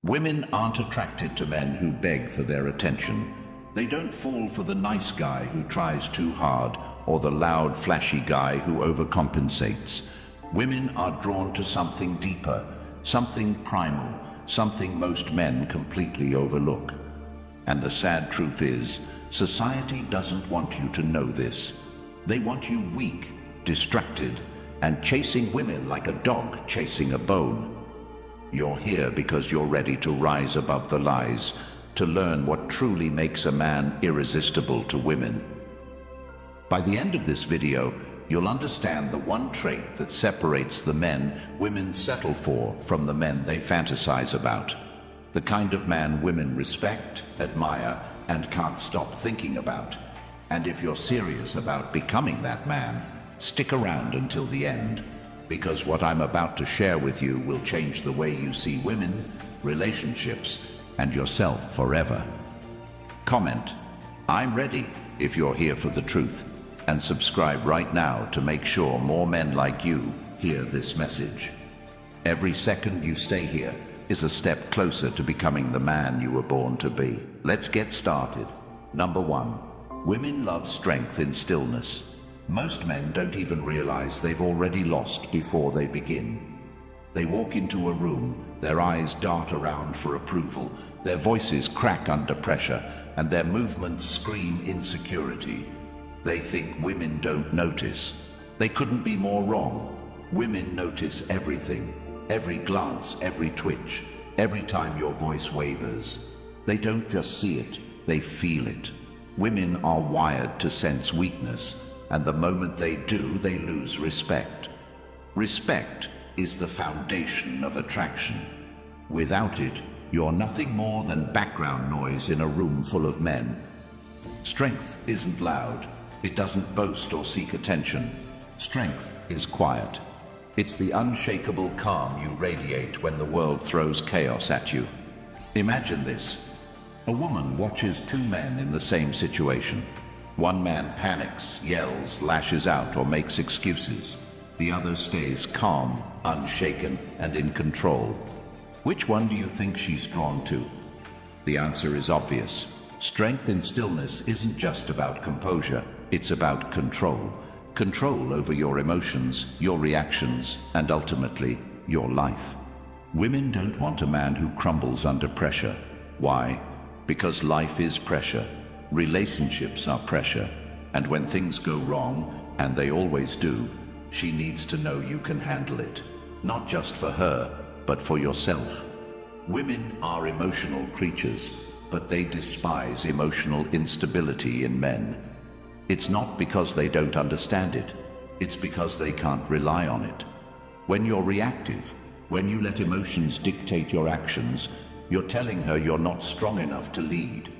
Women aren't attracted to men who beg for their attention. They don't fall for the nice guy who tries too hard or the loud, flashy guy who overcompensates. Women are drawn to something deeper, something primal, something most men completely overlook. And the sad truth is, society doesn't want you to know this. They want you weak, distracted, and chasing women like a dog chasing a bone. You're here because you're ready to rise above the lies, to learn what truly makes a man irresistible to women. By the end of this video, you'll understand the one trait that separates the men women settle for from the men they fantasize about. The kind of man women respect, admire, and can't stop thinking about. And if you're serious about becoming that man, stick around until the end, because what I'm about to share with you will change the way you see women, relationships, and yourself forever. Comment, "I'm ready," if you're here for the truth, and subscribe right now to make sure more men like you hear this message. Every second you stay here is a step closer to becoming the man you were born to be. Let's get started. Number 1. Women love strength in stillness. Most men don't even realize they've already lost before they begin. They walk into a room, their eyes dart around for approval, their voices crack under pressure, and their movements scream insecurity. They think women don't notice. They couldn't be more wrong. Women notice everything, every glance, every twitch, every time your voice wavers. They don't just see it, they feel it. Women are wired to sense weakness, and the moment they do, they lose respect. Respect is the foundation of attraction. Without it, you're nothing more than background noise in a room full of men. Strength isn't loud. It doesn't boast or seek attention. Strength is quiet. It's the unshakable calm you radiate when the world throws chaos at you. Imagine this. A woman watches two men in the same situation. One man panics, yells, lashes out, or makes excuses. The other stays calm, unshaken, and in control. Which one do you think she's drawn to? The answer is obvious. Strength in stillness isn't just about composure, it's about control. Control over your emotions, your reactions, and ultimately, your life. Women don't want a man who crumbles under pressure. Why? Because life is pressure. Relationships are pressure, and when things go wrong, and they always do, she needs to know you can handle it. Not just for her, but for yourself. Women are emotional creatures, but they despise emotional instability in men. It's not because they don't understand it, it's because they can't rely on it. When you're reactive, when you let emotions dictate your actions, you're telling her you're not strong enough to lead.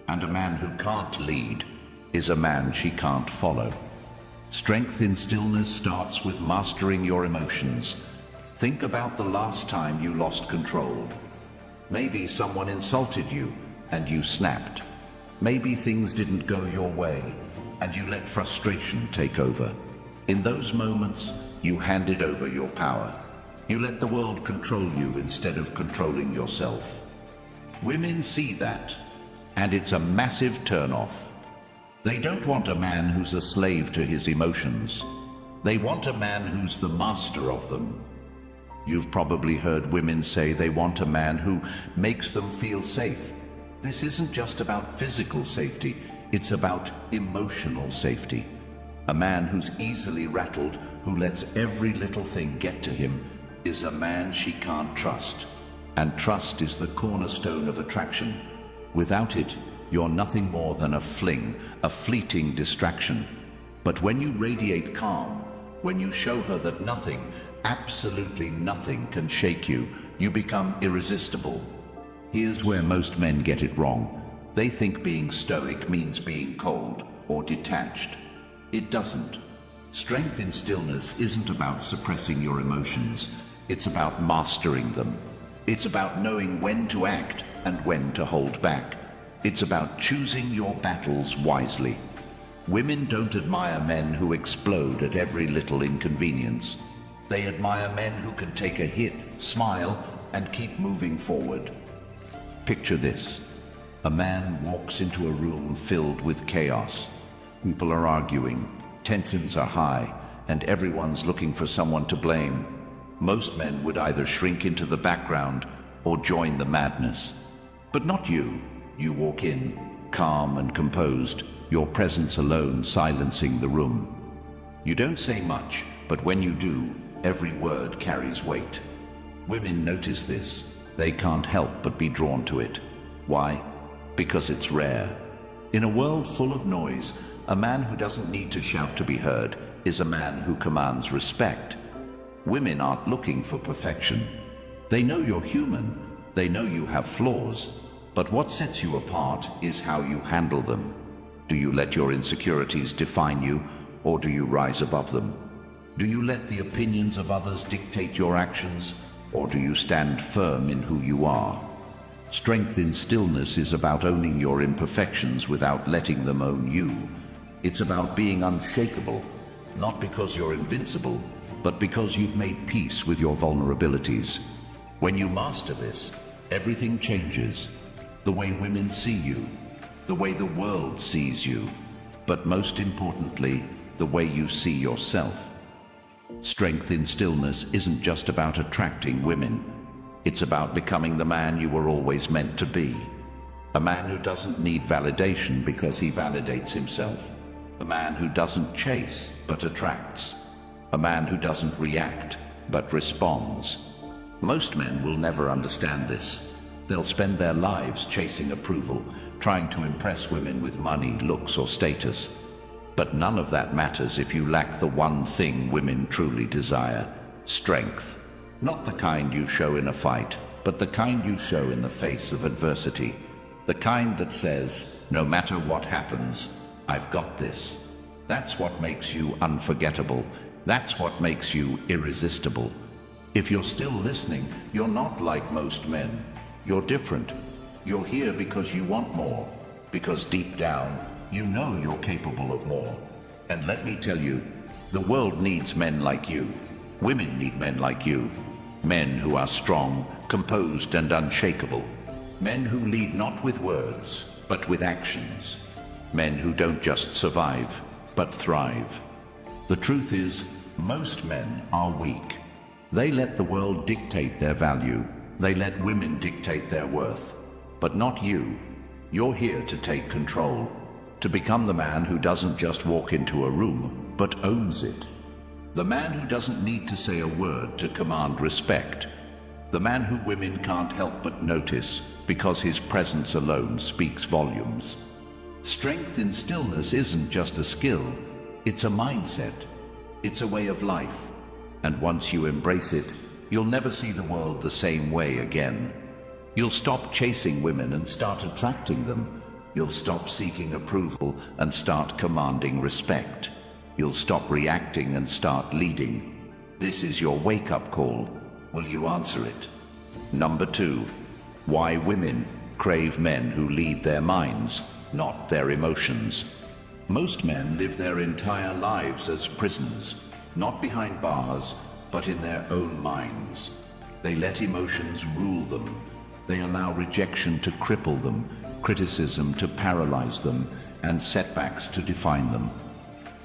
And a man who can't lead is a man she can't follow. Strength in stillness starts with mastering your emotions. Think about the last time you lost control. Maybe someone insulted you and you snapped. Maybe things didn't go your way and you let frustration take over. In those moments, you handed over your power. You let the world control you instead of controlling yourself. Women see that, and it's a massive turn-off. They don't want a man who's a slave to his emotions. They want a man who's the master of them. You've probably heard women say they want a man who makes them feel safe. This isn't just about physical safety, it's about emotional safety. A man who's easily rattled, who lets every little thing get to him, is a man she can't trust. And trust is the cornerstone of attraction. Without it, you're nothing more than a fling, a fleeting distraction. But when you radiate calm, when you show her that nothing, absolutely nothing can shake you, you become irresistible. Here's where most men get it wrong. They think being stoic means being cold or detached. It doesn't. Strength in stillness isn't about suppressing your emotions. It's about mastering them. It's about knowing when to act and when to hold back. It's about choosing your battles wisely. Women don't admire men who explode at every little inconvenience. They admire men who can take a hit, smile, and keep moving forward. Picture this. A man walks into a room filled with chaos. People are arguing, tensions are high, and everyone's looking for someone to blame. Most men would either shrink into the background or join the madness. But not you. You walk in, calm and composed, your presence alone silencing the room. You don't say much, but when you do, every word carries weight. Women notice this. They can't help but be drawn to it. Why? Because it's rare. In a world full of noise, a man who doesn't need to shout to be heard is a man who commands respect. Women aren't looking for perfection. They know you're human. They know you have flaws. But what sets you apart is how you handle them. Do you let your insecurities define you, or do you rise above them? Do you let the opinions of others dictate your actions, or do you stand firm in who you are? Strength in stillness is about owning your imperfections without letting them own you. It's about being unshakable, not because you're invincible, but because you've made peace with your vulnerabilities. When you master this, everything changes. The way women see you, the way the world sees you, but most importantly, the way you see yourself. Strength in stillness isn't just about attracting women. It's about becoming the man you were always meant to be. A man who doesn't need validation because he validates himself. A man who doesn't chase, but attracts. A man who doesn't react, but responds. Most men will never understand this. They'll spend their lives chasing approval, trying to impress women with money, looks, or status. But none of that matters if you lack the one thing women truly desire: strength. Not the kind you show in a fight, but the kind you show in the face of adversity. The kind that says, no matter what happens, I've got this. That's what makes you unforgettable. That's what makes you irresistible. If you're still listening, you're not like most men. You're different. You're here because you want more, because deep down, you know you're capable of more. And let me tell you, the world needs men like you. Women need men like you. Men who are strong, composed, and unshakable. Men who lead not with words, but with actions. Men who don't just survive, but thrive. The truth is, most men are weak. They let the world dictate their value. They let women dictate their worth. But not you. You're here to take control, to become the man who doesn't just walk into a room, but owns it. The man who doesn't need to say a word to command respect. The man who women can't help but notice because his presence alone speaks volumes. Strength in stillness isn't just a skill, it's a mindset. It's a way of life. And once you embrace it, you'll never see the world the same way again. You'll stop chasing women and start attracting them. You'll stop seeking approval and start commanding respect. You'll stop reacting and start leading. This is your wake-up call. Will you answer it? Number 2, why women crave men who lead their minds, not their emotions. Most men live their entire lives as prisoners, not behind bars, but in their own minds. They let emotions rule them. They allow rejection to cripple them, criticism to paralyze them, and setbacks to define them.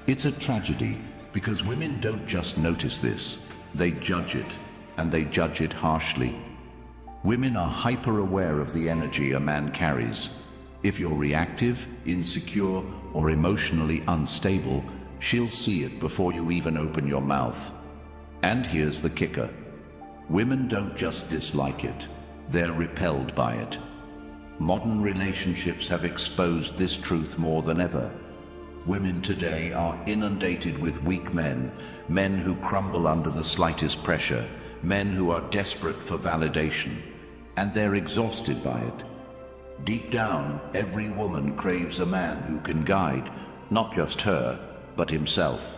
It's a tragedy because women don't just notice this, they judge it, and they judge it harshly. Women are hyper-aware of the energy a man carries. If you're reactive, insecure, or emotionally unstable, she'll see it before you even open your mouth. And here's the kicker. Women don't just dislike it, they're repelled by it. Modern relationships have exposed this truth more than ever. Women today are inundated with weak men, men who crumble under the slightest pressure, men who are desperate for validation, and they're exhausted by it. Deep down, every woman craves a man who can guide, not just her, but himself.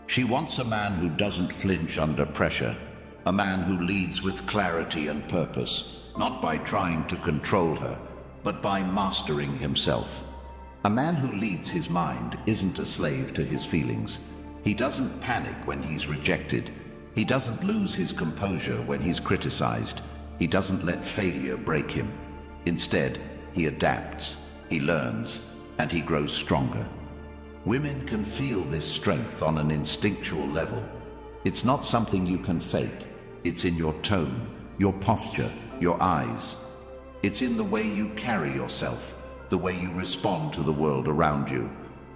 She wants a man who doesn't flinch under pressure, a man who leads with clarity and purpose, not by trying to control her, but by mastering himself. A man who leads his mind isn't a slave to his feelings. He doesn't panic when he's rejected. He doesn't lose his composure when he's criticized. He doesn't let failure break him. Instead, he adapts, he learns, and he grows stronger. Women can feel this strength on an instinctual level. It's not something you can fake. It's in your tone, your posture, your eyes. It's in the way you carry yourself, the way you respond to the world around you.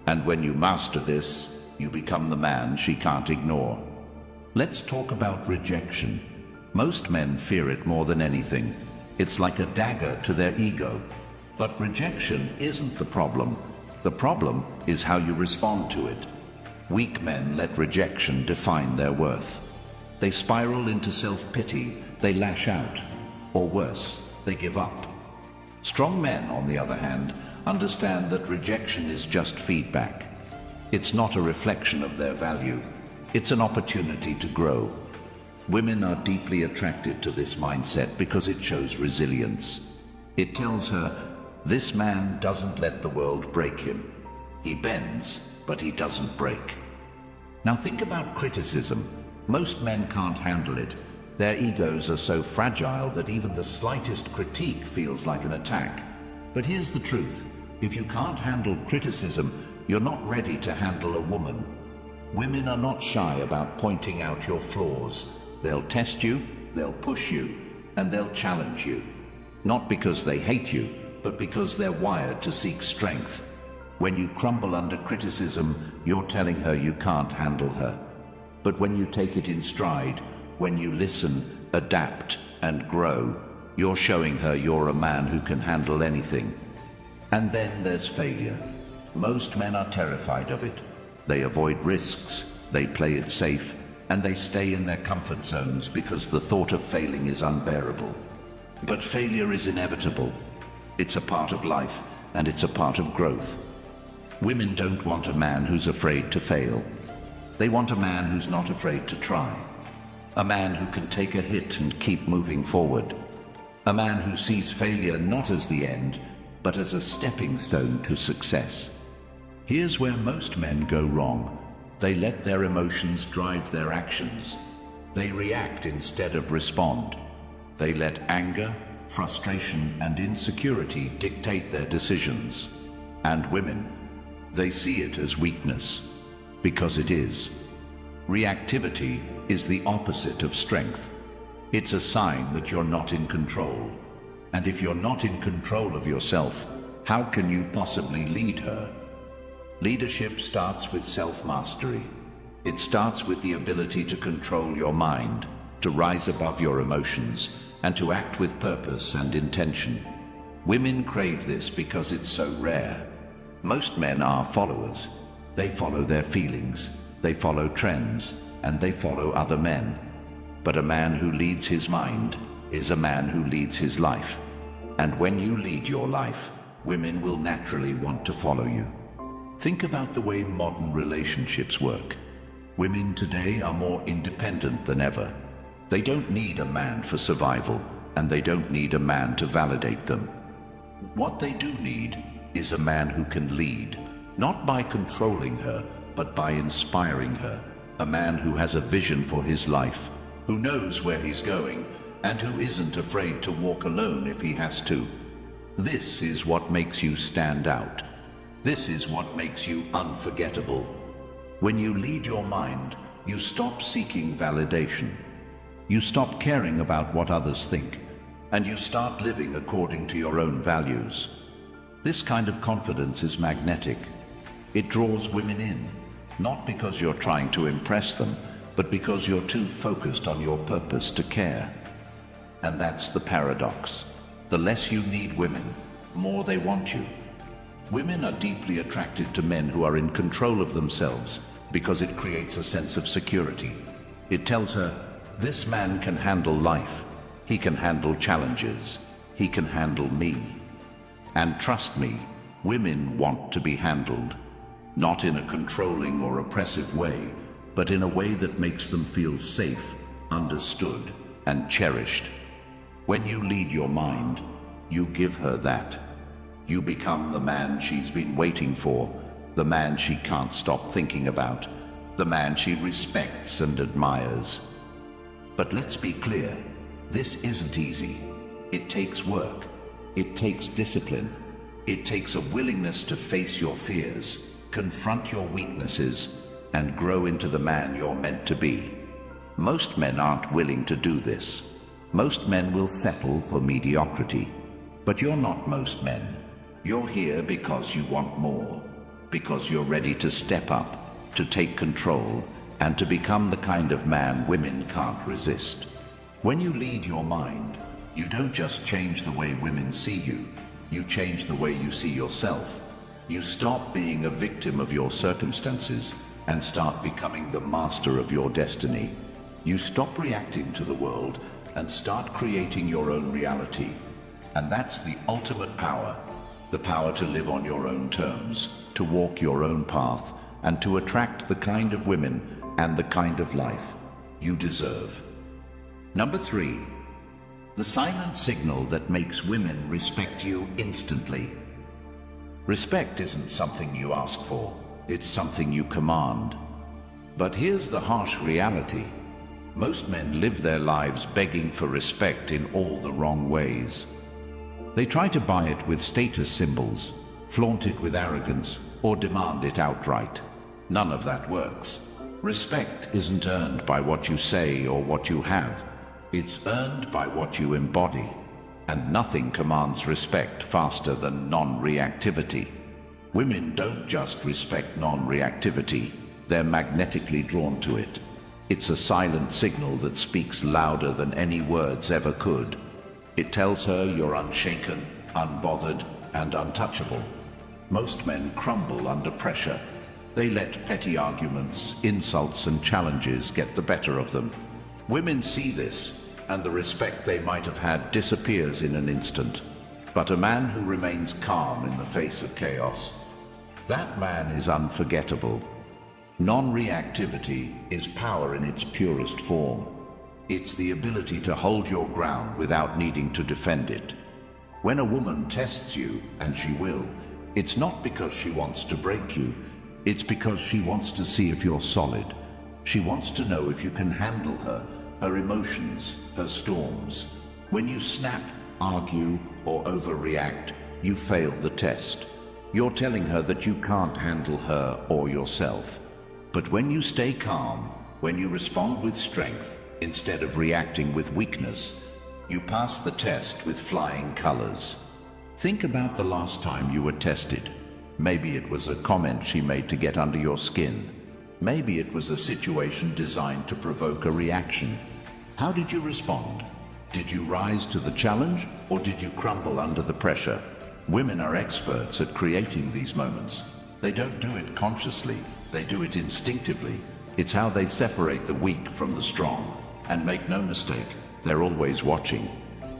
And when you master this, you become the man she can't ignore. Let's talk about rejection. Most men fear it more than anything. It's like a dagger to their ego. But rejection isn't the problem. The problem is how you respond to it. Weak men let rejection define their worth. They spiral into self-pity, they lash out, or worse, they give up. Strong men, on the other hand, understand that rejection is just feedback. It's not a reflection of their value. It's an opportunity to grow. Women are deeply attracted to this mindset because it shows resilience. It tells her, this man doesn't let the world break him. He bends, but he doesn't break. Now think about criticism. Most men can't handle it. Their egos are so fragile that even the slightest critique feels like an attack. But here's the truth. If you can't handle criticism, you're not ready to handle a woman. Women are not shy about pointing out your flaws. They'll test you, they'll push you, and they'll challenge you. Not because they hate you, but because they're wired to seek strength. When you crumble under criticism, you're telling her you can't handle her. But when you take it in stride, when you listen, adapt, and grow, you're showing her you're a man who can handle anything. And then there's failure. Most men are terrified of it. They avoid risks, they play it safe, and they stay in their comfort zones because the thought of failing is unbearable. But failure is inevitable. It's a part of life, and it's a part of growth. Women don't want a man who's afraid to fail. They want a man who's not afraid to try. A man who can take a hit and keep moving forward. A man who sees failure not as the end, but as a stepping stone to success. Here's where most men go wrong. They let their emotions drive their actions. They react instead of respond. They let anger, frustration, and insecurity dictate their decisions. And women, they see it as weakness, because it is. Reactivity is the opposite of strength. It's a sign that you're not in control. And if you're not in control of yourself, how can you possibly lead her? Leadership starts with self-mastery. It starts with the ability to control your mind, to rise above your emotions, and to act with purpose and intention. Women crave this because it's so rare. Most men are followers. They follow their feelings, they follow trends, and they follow other men. But a man who leads his mind is a man who leads his life. And when you lead your life, women will naturally want to follow you. Think about the way modern relationships work. Women today are more independent than ever. They don't need a man for survival, and they don't need a man to validate them. What they do need is a man who can lead, not by controlling her, but by inspiring her. A man who has a vision for his life, who knows where he's going, and who isn't afraid to walk alone if he has to. This is what makes you stand out. This is what makes you unforgettable. When you lead your mind, you stop seeking validation. You stop caring about what others think, and you start living according to your own values. This kind of confidence is magnetic. It draws women in, not because you're trying to impress them, but because you're too focused on your purpose to care. And that's the paradox. The less you need women, more they want you. Women are deeply attracted to men who are in control of themselves because it creates a sense of security. It tells her, this man can handle life. He can handle challenges. He can handle me. And trust me, women want to be handled. Not in a controlling or oppressive way, but in a way that makes them feel safe, understood, and cherished. When you lead your mind, you give her that. You become the man she's been waiting for, the man she can't stop thinking about, the man she respects and admires. But let's be clear, this isn't easy. It takes work. It takes discipline. It takes a willingness to face your fears, confront your weaknesses, and grow into the man you're meant to be. Most men aren't willing to do this. Most men will settle for mediocrity. But you're not most men. You're here because you want more, because you're ready to step up, to take control, and to become the kind of man women can't resist. When you lead your mind, you don't just change the way women see you, you change the way you see yourself. You stop being a victim of your circumstances and start becoming the master of your destiny. You stop reacting to the world and start creating your own reality. And that's the ultimate power, the power to live on your own terms, to walk your own path, and to attract the kind of women and the kind of life you deserve. Number 3, the silent signal that makes women respect you instantly. Respect isn't something you ask for, it's something you command. But here's the harsh reality. Most men live their lives begging for respect in all the wrong ways. They try to buy it with status symbols, flaunt it with arrogance, or demand it outright. None of that works. Respect isn't earned by what you say or what you have. It's earned by what you embody. And nothing commands respect faster than non-reactivity. Women don't just respect non-reactivity, they're magnetically drawn to it. It's a silent signal that speaks louder than any words ever could. It tells her you're unshaken, unbothered, and untouchable. Most men crumble under pressure. They let petty arguments, insults, and challenges get the better of them. Women see this, and the respect they might have had disappears in an instant. But a man who remains calm in the face of chaos, that man is unforgettable. Non-reactivity is power in its purest form. It's the ability to hold your ground without needing to defend it. When a woman tests you, and she will, it's not because she wants to break you, it's because she wants to see if you're solid. She wants to know if you can handle her emotions, her storms. When you snap, argue, or overreact, you fail the test. You're telling her that you can't handle her or yourself. But when you stay calm, when you respond with strength, instead of reacting with weakness, you pass the test with flying colors. Think about the last time you were tested. Maybe it was a comment she made to get under your skin. Maybe it was a situation designed to provoke a reaction. How did you respond? Did you rise to the challenge, or did you crumble under the pressure? Women are experts at creating these moments. They don't do it consciously, they do it instinctively. It's how they separate the weak from the strong. And make no mistake, they're always watching.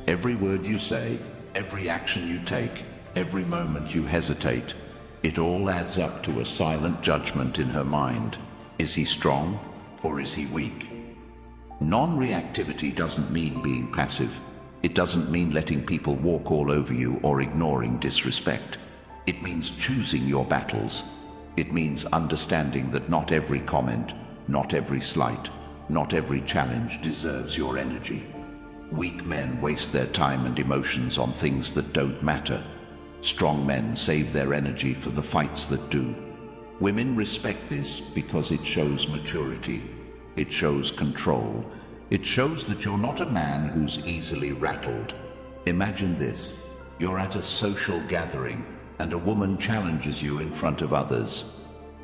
Every word you say, every action you take, every moment you hesitate, it all adds up to a silent judgment in her mind. Is he strong or is he weak? Non-reactivity doesn't mean being passive. It doesn't mean letting people walk all over you or ignoring disrespect. It means choosing your battles. It means understanding that not every comment, not every slight, not every challenge deserves your energy. Weak men waste their time and emotions on things that don't matter. Strong men save their energy for the fights that do. Women respect this because it shows maturity. It shows control. It shows that you're not a man who's easily rattled. Imagine this. You're at a social gathering and a woman challenges you in front of others.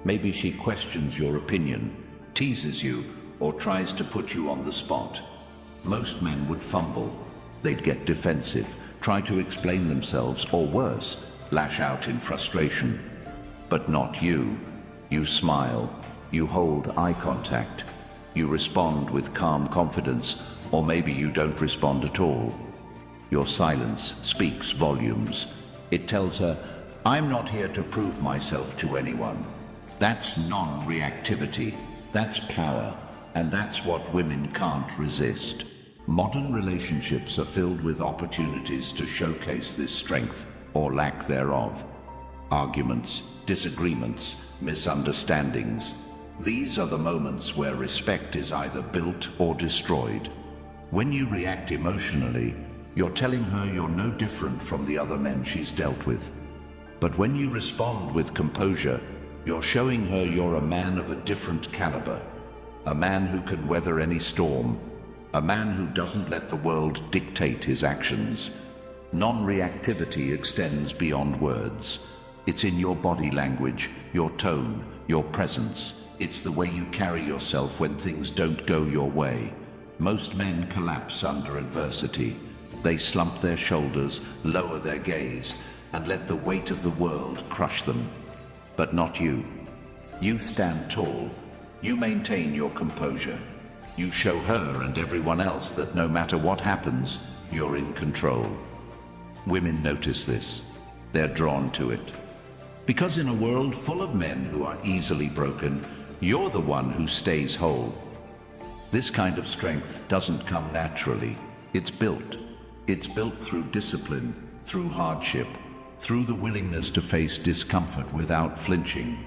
Maybe she questions your opinion, teases you, or tries to put you on the spot. Most men would fumble. They'd get defensive, try to explain themselves, or worse, lash out in frustration. But not you. You smile. You hold eye contact. You respond with calm confidence, or maybe you don't respond at all. Your silence speaks volumes. It tells her, I'm not here to prove myself to anyone. That's non-reactivity. That's power. And that's what women can't resist. Modern relationships are filled with opportunities to showcase this strength or lack thereof. Arguments, disagreements, misunderstandings. These are the moments where respect is either built or destroyed. When you react emotionally, You're telling her you're no different from the other men she's dealt with. But when you respond with composure, you're showing her you're a man of a different caliber, a man who can weather any storm, a man who doesn't let the world dictate his actions. Non-reactivity extends beyond words. It's in your body language, your tone, your presence. It's the way you carry yourself when things don't go your way. Most men collapse under adversity. They slump their shoulders, lower their gaze, and let the weight of the world crush them. But not you. You stand tall. You maintain your composure. You show her and everyone else that no matter what happens, you're in control. Women notice this. They're drawn to it. Because in a world full of men who are easily broken, you're the one who stays whole. This kind of strength doesn't come naturally. It's built. It's built through discipline, through hardship, through the willingness to face discomfort without flinching.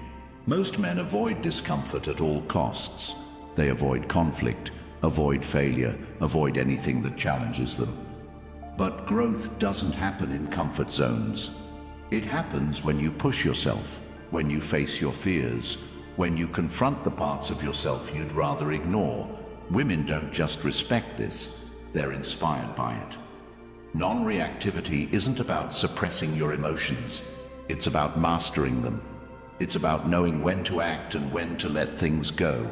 Most men avoid discomfort at all costs. They avoid conflict, avoid failure, avoid anything that challenges them. But growth doesn't happen in comfort zones. It happens when you push yourself, when you face your fears, when you confront the parts of yourself you'd rather ignore. Women don't just respect this, they're inspired by it. Non-reactivity isn't about suppressing your emotions. It's about mastering them. It's about knowing when to act and when to let things go.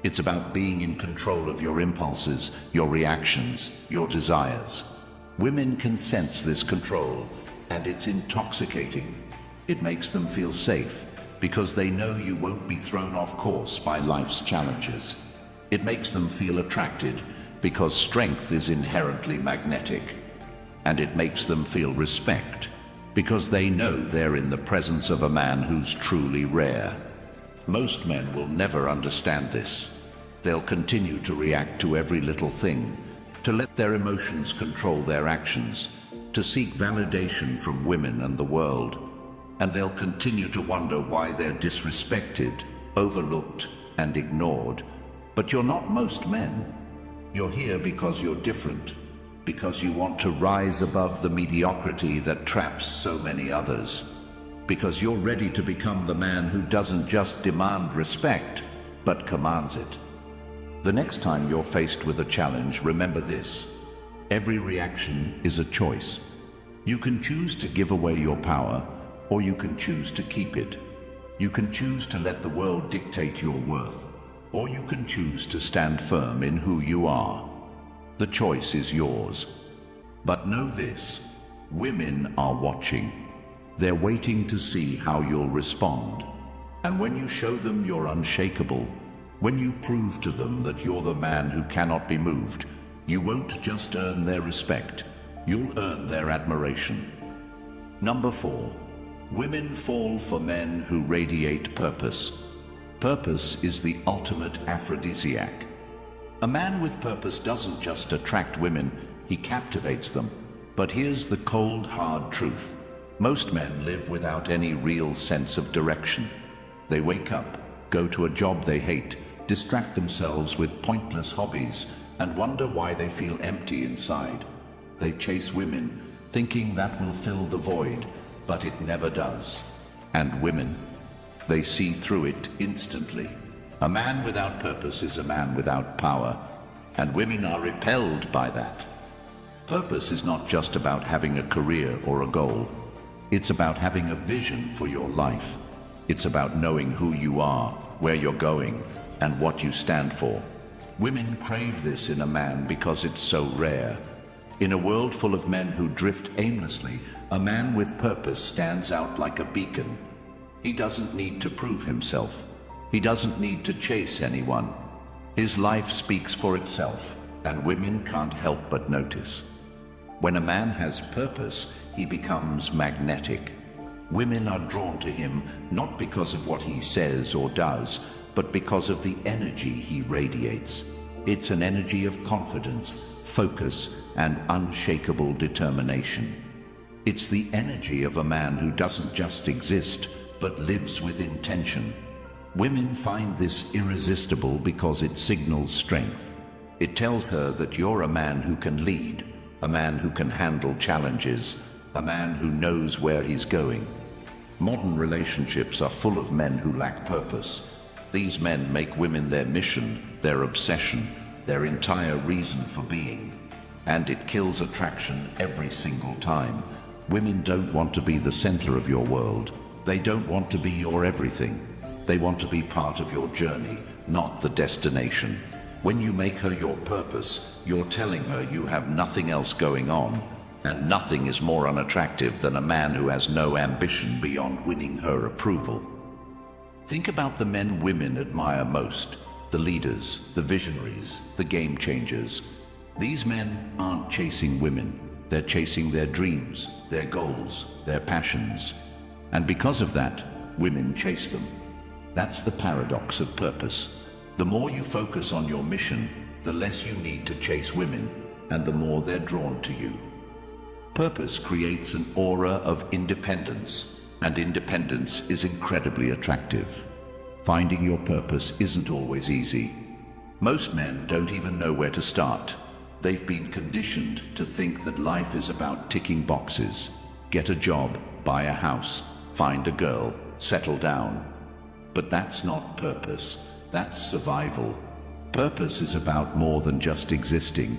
It's about being in control of your impulses, your reactions, your desires. Women can sense this control, and it's intoxicating. It makes them feel safe, because they know you won't be thrown off course by life's challenges. It makes them feel attracted, because strength is inherently magnetic. And it makes them feel respect, because they know they're in the presence of a man who's truly rare. Most men will never understand this. They'll continue to react to every little thing, to let their emotions control their actions, to seek validation from women and the world. And they'll continue to wonder why they're disrespected, overlooked, and ignored. But you're not most men. You're here because you're different, because you want to rise above the mediocrity that traps so many others, because you're ready to become the man who doesn't just demand respect, but commands it. The next time you're faced with a challenge, remember this. Every reaction is a choice. You can choose to give away your power, or you can choose to keep it. You can choose to let the world dictate your worth, or you can choose to stand firm in who you are. The choice is yours. But know this, women are watching. They're waiting to see how you'll respond. And when you show them you're unshakable, when you prove to them that you're the man who cannot be moved, you won't just earn their respect, you'll earn their admiration. Number 4, women fall for men who radiate purpose. Purpose is the ultimate aphrodisiac. A man with purpose doesn't just attract women, he captivates them. But here's the cold, hard truth. Most men live without any real sense of direction. They wake up, go to a job they hate, distract themselves with pointless hobbies, and wonder why they feel empty inside. They chase women, thinking that will fill the void, but it never does. And women, they see through it instantly. A man without purpose is a man without power, and women are repelled by that. Purpose is not just about having a career or a goal. It's about having a vision for your life. It's about knowing who you are, where you're going, and what you stand for. Women crave this in a man because it's so rare. In a world full of men who drift aimlessly, a man with purpose stands out like a beacon. He doesn't need to prove himself. He doesn't need to chase anyone. His life speaks for itself, and women can't help but notice. When a man has purpose, he becomes magnetic. Women are drawn to him not because of what he says or does, but because of the energy he radiates. It's an energy of confidence, focus, and unshakable determination. It's the energy of a man who doesn't just exist, but lives with intention. Women find this irresistible because it signals strength. It tells her that you're a man who can lead, a man who can handle challenges, a man who knows where he's going. Modern relationships are full of men who lack purpose. These men make women their mission, their obsession, their entire reason for being. And it kills attraction every single time. Women don't want to be the center of your world. They don't want to be your everything. They want to be part of your journey, not the destination. When you make her your purpose, you're telling her you have nothing else going on, and nothing is more unattractive than a man who has no ambition beyond winning her approval. Think about the men women admire most, the leaders, the visionaries, the game changers. These men aren't chasing women. They're chasing their dreams, their goals, their passions. And because of that, women chase them. That's the paradox of purpose. The more you focus on your mission, the less you need to chase women, and the more they're drawn to you. Purpose creates an aura of independence, and independence is incredibly attractive. Finding your purpose isn't always easy. Most men don't even know where to start. They've been conditioned to think that life is about ticking boxes. Get a job, buy a house, find a girl, settle down. But that's not purpose. That's survival. Purpose is about more than just existing.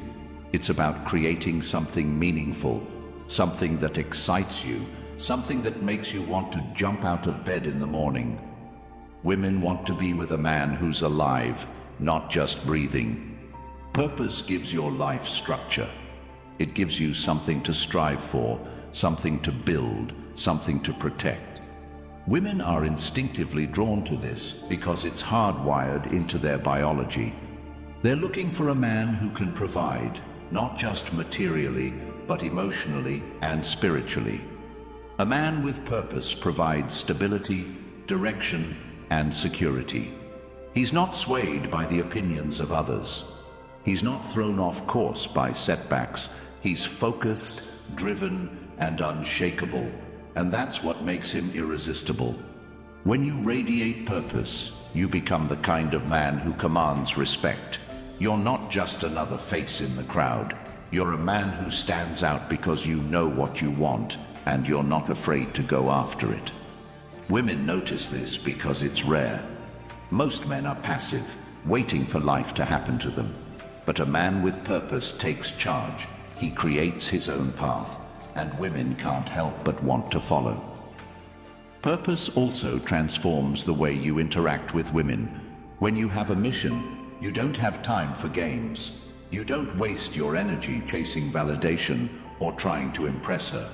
It's about creating something meaningful, something that excites you, something that makes you want to jump out of bed in the morning. Women want to be with a man who's alive, not just breathing. Purpose gives your life structure. It gives you something to strive for, something to build, something to protect. Women are instinctively drawn to this because it's hardwired into their biology. They're looking for a man who can provide, not just materially, but emotionally and spiritually. A man with purpose provides stability, direction, and security. He's not swayed by the opinions of others. He's not thrown off course by setbacks. He's focused, driven, and unshakable. And that's what makes him irresistible. When you radiate purpose, you become the kind of man who commands respect. You're not just another face in the crowd. You're a man who stands out because you know what you want, and you're not afraid to go after it. Women notice this because it's rare. Most men are passive, waiting for life to happen to them. But a man with purpose takes charge. He creates his own path, and women can't help but want to follow. Purpose also transforms the way you interact with women. When you have a mission, you don't have time for games. You don't waste your energy chasing validation or trying to impress her.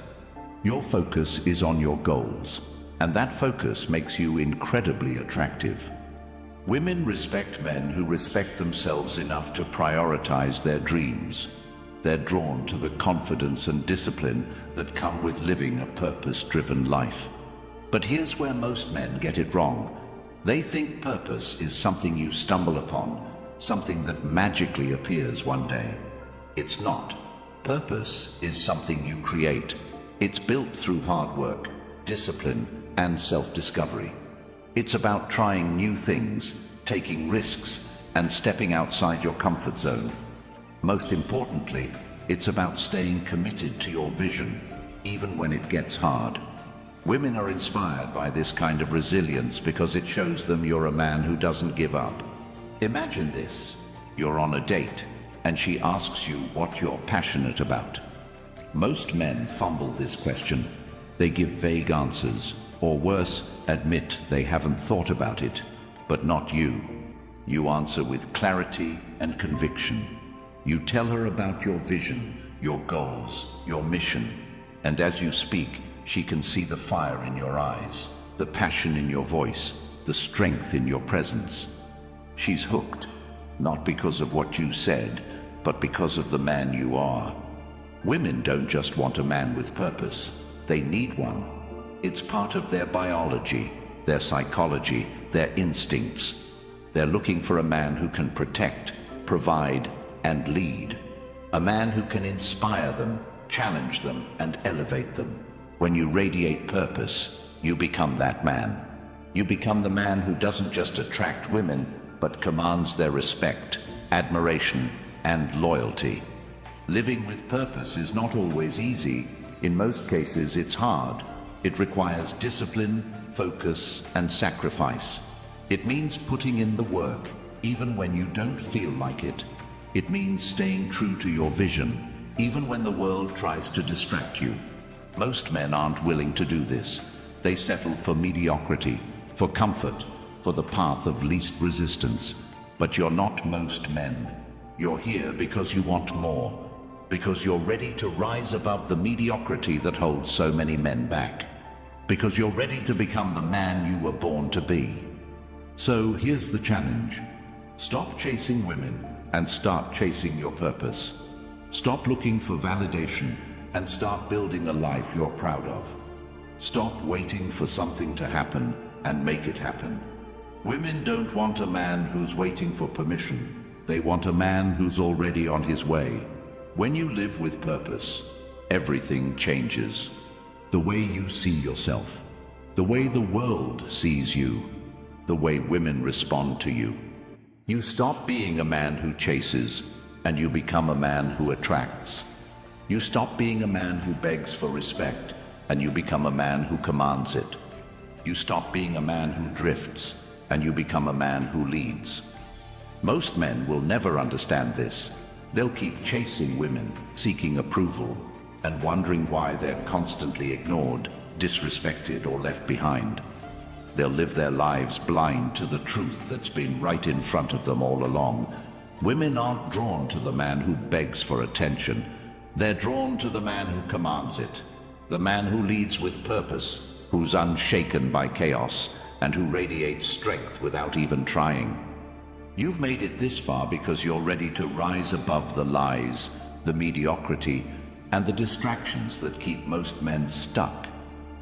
Your focus is on your goals, and that focus makes you incredibly attractive. Women respect men who respect themselves enough to prioritize their dreams. They're drawn to the confidence and discipline that come with living a purpose-driven life. But here's where most men get it wrong. They think purpose is something you stumble upon, something that magically appears one day. It's not. Purpose is something you create. It's built through hard work, discipline, and self-discovery. It's about trying new things, taking risks, and stepping outside your comfort zone. Most importantly, it's about staying committed to your vision, even when it gets hard. Women are inspired by this kind of resilience because it shows them you're a man who doesn't give up. Imagine this. You're on a date, and she asks you what you're passionate about. Most men fumble this question. They give vague answers, or worse, admit they haven't thought about it. But not you. You answer with clarity and conviction. You tell her about your vision, your goals, your mission. And as you speak, she can see the fire in your eyes, the passion in your voice, the strength in your presence. She's hooked, not because of what you said, but because of the man you are. Women don't just want a man with purpose. They need one. It's part of their biology, their psychology, their instincts. They're looking for a man who can protect, provide, and lead. A man who can inspire them, challenge them, and elevate them. When you radiate purpose, you become that man. You become the man who doesn't just attract women, but commands their respect, admiration, and loyalty. Living with purpose is not always easy. In most cases, it's hard. It requires discipline, focus, and sacrifice. It means putting in the work, even when you don't feel like it. It means staying true to your vision, even when the world tries to distract you. Most men aren't willing to do this. They settle for mediocrity, for comfort, for the path of least resistance. But you're not most men. You're here because you want more, because you're ready to rise above the mediocrity that holds so many men back, because you're ready to become the man you were born to be. So here's the challenge. Stop chasing women and start chasing your purpose. Stop looking for validation and start building a life you're proud of. Stop waiting for something to happen and make it happen. Women don't want a man who's waiting for permission. They want a man who's already on his way. When you live with purpose, everything changes. The way you see yourself, the way the world sees you, the way women respond to you. You stop being a man who chases, and you become a man who attracts. You stop being a man who begs for respect, and you become a man who commands it. You stop being a man who drifts, and you become a man who leads. Most men will never understand this. They'll keep chasing women, seeking approval, and wondering why they're constantly ignored, disrespected, or left behind. They'll live their lives blind to the truth that's been right in front of them all along. Women aren't drawn to the man who begs for attention. They're drawn to the man who commands it, the man who leads with purpose, who's unshaken by chaos, and who radiates strength without even trying. You've made it this far because you're ready to rise above the lies, the mediocrity, and the distractions that keep most men stuck.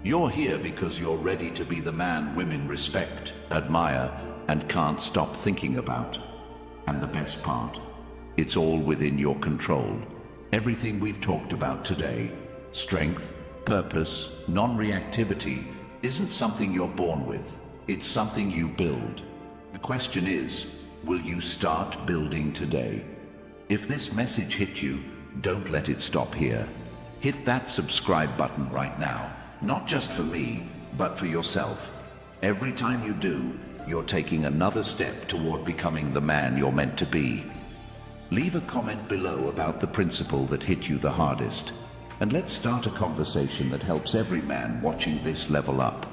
You're here because you're ready to be the man women respect, admire, and can't stop thinking about. And the best part, it's all within your control. Everything we've talked about today, strength, purpose, non-reactivity, isn't something you're born with. It's something you build. The question is, will you start building today? If this message hit you, don't let it stop here. Hit that subscribe button right now, not just for me, but for yourself. Every time you do, you're taking another step toward becoming the man you're meant to be. Leave a comment below about the principle that hit you the hardest, and let's start a conversation that helps every man watching this level up.